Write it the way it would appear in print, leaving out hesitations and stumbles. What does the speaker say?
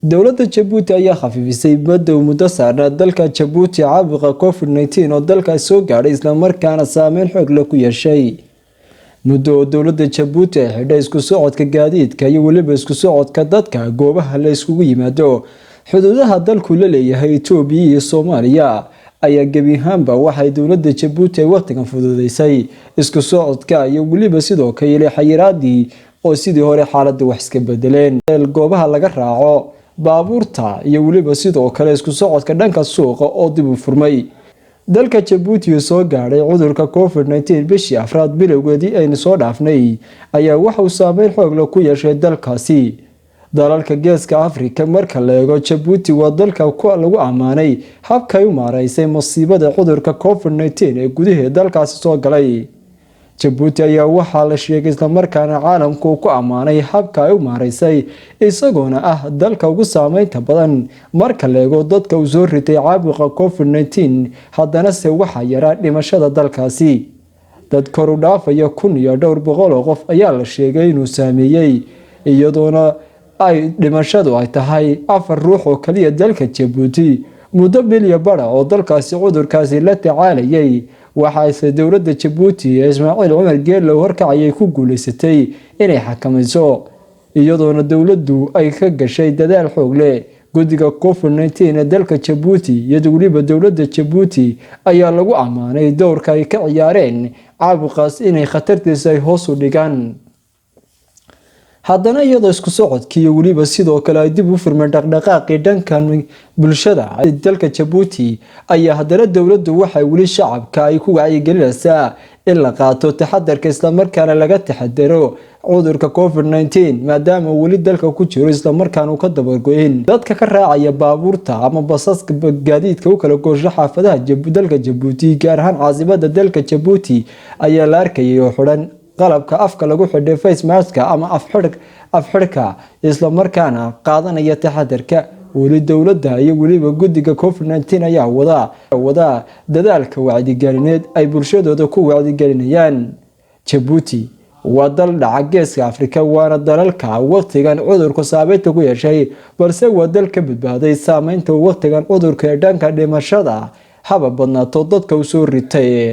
dowladda jabuuti ayaa khafiifisay mudo saarnaa dalka jabuuti caabuqa covid-19 oo dalkaas soo gaadhay isla markaana saameyn xoog leh ku yeeshay mudo oo dowladda jabuuti ay xidhay isku socodka gaadiidka iyo weliba isku socodka dadka goobaha la iskugu yimaado xuduudaha dalku la leeyahay Itoobiya iyo Soomaaliya ayaa gebi ahaanba waxay dowladda jabuuti waqtigan fududeysay isku socodka iyo weliba sidoo kale xayiraadii oo sidii hore xaaladda wax iska bedeleen goobaha laga raaco baabuurta iyo weliba sidoo kale isku socodka dhanka suuqa oo dib u furmay dalka jabuuti oo soo gaadhay cudurka covid-19 bishii afraad bilowgeedii aynu soo dhaafnay ayaa waxa uu saameyn xoog leh ku yeeshay dalkaasi dalalka geeska Afrika marka la eego jabuuti waa dalka lagu amaanay habka ay u maareysay masiibada cudurka covid-19 ee gudaha dalkaasi soo galay jabuuti ayaa waxaa la sheegay isla markaana caalamku ku amaanay habka ay u maareysay isagoona ah dalka ugu saameynta badan marka la eego dadka uu soo ritay caabuqa covid-19 haddana se waxa yaraa dhimashada dalkaasi dad kor u dhaafaya 1,200 oo qof ayaa la sheegay inuu saameeyay iyadoona ay dhimashadu ay tahay 4 ruux oo kaliya dalka jabuuti mudo bil bara oo dalkaasi cudurkaasi la tacaalayay waxaase dowladda jabuuti Ismaaciil Cumar Geelo horkacay ku guuleysatay inay xakamayso iyadoona dowladdu ay ka gashay dadaal xoog leh guddiga covid-19 ee dalka jabuuti iyo weliba dowladda jabuuti ayaa lagu amaanay doorka ay ka ciyaareen caabuqaas inay khatartiisa ay hoos u dhigaan haddana iyadoo isku socodkii iyo weliba sidoo kale ay dib u furmeen dhaqdhaqaaqii dhankan bulshada dalka jabuuti ayaa haddana dowladdu waxay weli shacabka ay ku wacyigelinaysaa in la qaato taxadarka isla markaana laga taxadaro cudurka covid-19 maadaama weli dalka ku jiro isla markaana uu ka dabargoyn dadka ka raacaya baabuurta ama basaska gaadiidka u kala goosho xaafadaha dalka jabuuti gaar ahaan caasimadda dalka jabuuti ayaa la arkayay oo xidhan qalabka afka lagu xidhay face mask ama afxidhka isla markaana qaadanaya taxadarka weli dowladda iyo weliba guddiga covid-19 ayaa wada dadaalka wacdigelineed ay bulshadooda ku wacdigelinayaan jabuuti waa dal dhaca geeska Afrika waana dalalka waqtigan cudurku saameynta ku yeeshay balse waa dal ka badbaaday saameynta waqtigan cudurka ee dhanka dhimashada haba badnaato dadka u soo ritay